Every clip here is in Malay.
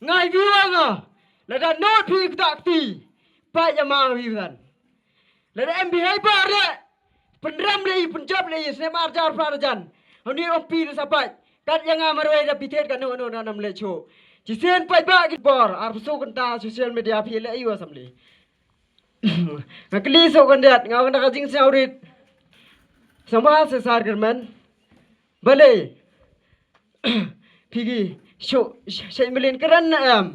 ngai viwanga lada not phi takti pa yama viwan lada MBI bare penram le penjab le sem arjar prajan oni opi sapai kat yang amarwai da pitet kan no nam le cho jisen pai ba ki bor ar so kan ta social media phi le ayu asam le ngakli so kan dat ngaw kan ka jing saurit sama sesar german bale pigi sho shay melin keran na am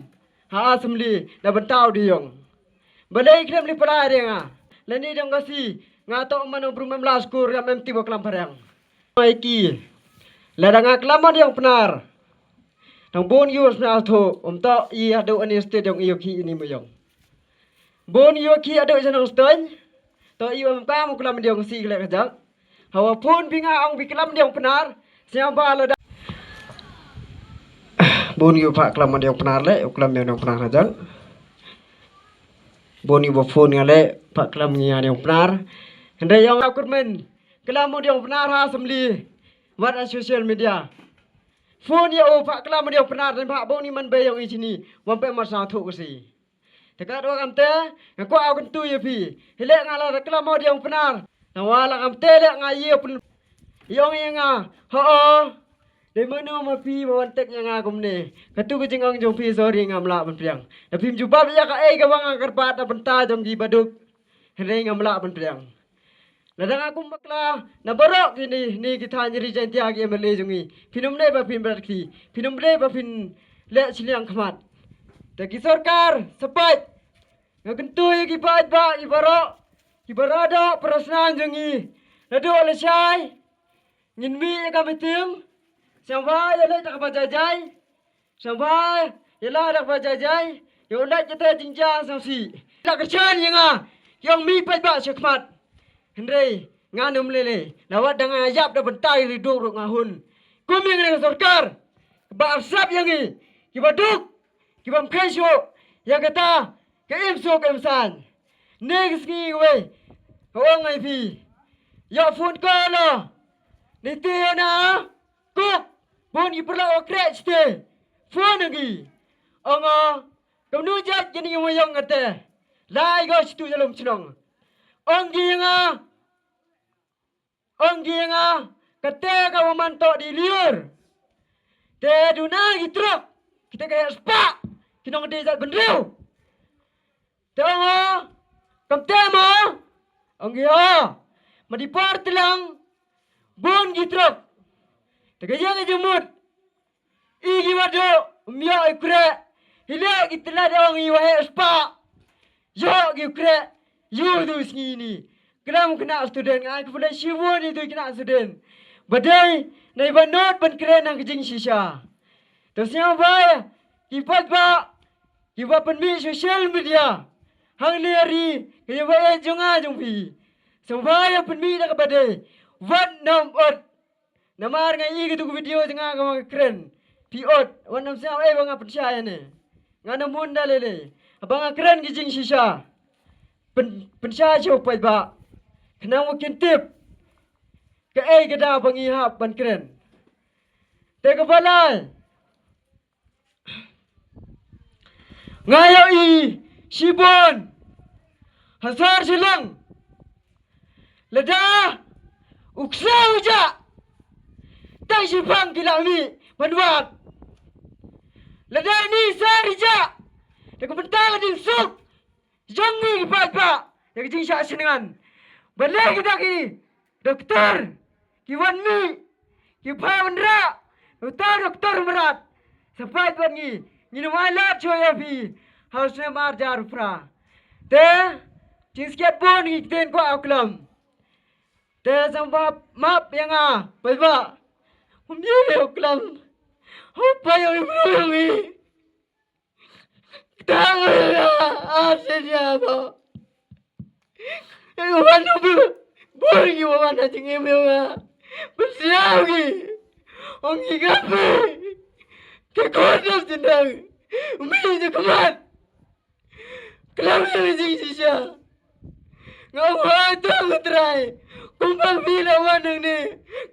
ha asmli da bantau diong balai krem li para renga lani dong kasi ngato mano brumam laskur ya mem tibo klam parang maiki ladang aklamon yang benar dong bon yus na tho to I ado ani state dong yoki ini moyong bon yoki ado sanang stain to I am pa mo klam diong si le kajak hawa pun binga ong biklam diong benar siapa lada boni yo pak kelaman yang benar le uklam yang benar aja boni bo phone ngale pak kelam yang benar hendak yang aku men kelaman yang benar ha semli wat social media phone ya o pak kelaman yang benar dan pak boni man be yang sini wampe masa thu kasi dekat wa kamte ko au kan tu ya pi hele ngala kelaman yang benar nawala kamte le ngayi pun yang ho để mới nó mà phi màวันtek yang agum ne katu kucing ang jong phi sorry ngamla ban priang da phim juba ya ka ei ka bang karpat da benta jong di baduk hre ngamla ban priang ladang aku makla na borok ini ni kita nyeri janti agi emle jongi pinum ne ba pin berki pinum ne ba pin le siliang khamat da ki sarkar sapat ngakentu ki ba ibarada prasnan jongi lado le sai ngin mi ka metim sampai yalai tak bajajai sampai yalai tak bajajai yolai kita jinjang samsi tak kerjaan yang mi pai ba sekmat hendai nganum lele lawat dengan ayap da bentai riduk ruk ngahun kuming dengan sarkar ba asap yang ni kibaduk kibam kaiso yang kata ke imso ke imsan next ni we kawang ai pi ya phone call lo ni tiana kok bon iperla okret ste phone lagi anga kamu jak jadi moyong ngate lai go situ jalum senong onggi nga kate ka manto di liur te duna gitrok kita kayak spa kinong de jat benreu te anga kamte mo onggi ha madi partelang bon gitrok tegaya ke jumut igi wado umya ikre hile gitla de ong iwa spa yo gikre yu du sini kram kena student ngai ku pula shiwo ni tu kena student badai nai banot ban kren nang jing shisha to siapa kipat ba kipa penmi social media hang leri ke ba jonga jongpi sampai penmi dak badai wat nam ot namar ngai gitu video tengah kamu keren piot wanam siapa bang percaya ne ngana munda lele abang keren gijing sisa percaya coba ba kena mungkin tip ke geda bang ihap ban keren te kebalai ngayo I sibon hasar silang leda uksa uja tak sipang kilami manuat ladai ni sarija dak bentar ding suk jongi papa dak jing syak senengan balai kita ki doktor ki wanmi ki pawandra doktor merat sampai wangi ni wala choya bi house mar jar pra te jing sket bon ki ten ko aklam te sampai map yang papa umye oklam apa yang ibu ni tangga asyik apa mana boleh mana cingin mana bersiap ni orang igape kekodas jenang umye je kemat kelam ni jing sisa ngawat tu try kumpul bila wanang ni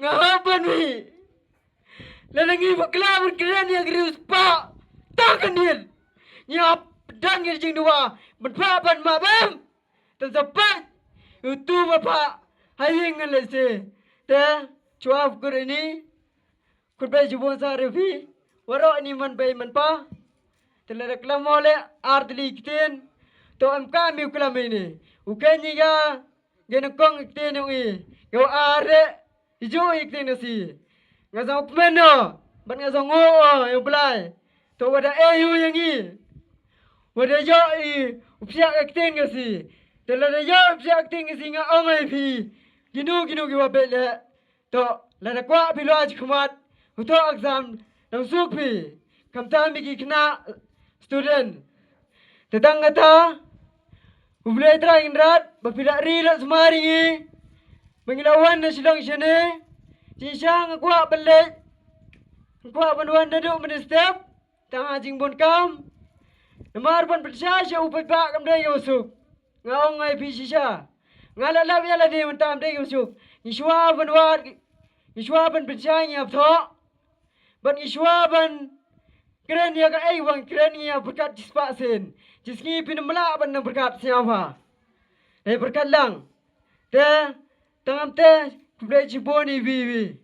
ngahapan ni Lalangi bakla berkeran yang gerus pak tangan dia nyap pedang dia jing dua berpapan mabam tersepat itu bapak haying ngelese teh cuaf kur ini kur bay jubon sarefi warok ni man bay man pa telada kelam oleh artli kiten to am kami kelam ini ukani ga genokong kiten ui yo are ijo ikten si ngazang pemeno ban ngazang ngo yo belai to wada ayu yang i wada yo i upsia kiten si telada yo upsia kiten si nga ongai phi ginu ki wabele to lada kwa bilaj kumat uto exam nang suk phi kamta mi ki kena student tetangga ta ublai tra indrat bapila ri semari i mengilawan na sidang sini cisang kuat belik kuat banduan daduk menestep tang ajing bon kam namar pun percaya upai pak kam dai yusuk ngaong ngai pi sisa ngalalap ya la de mentam dai yusuk iswa banduan iswa ban percaya nyap tho ban iswa ban keren ya ka ai wang keren ya berkat cispa sen ciski pin melak ban berkat siapa berkat lang te tangam te kublai ciboni bibi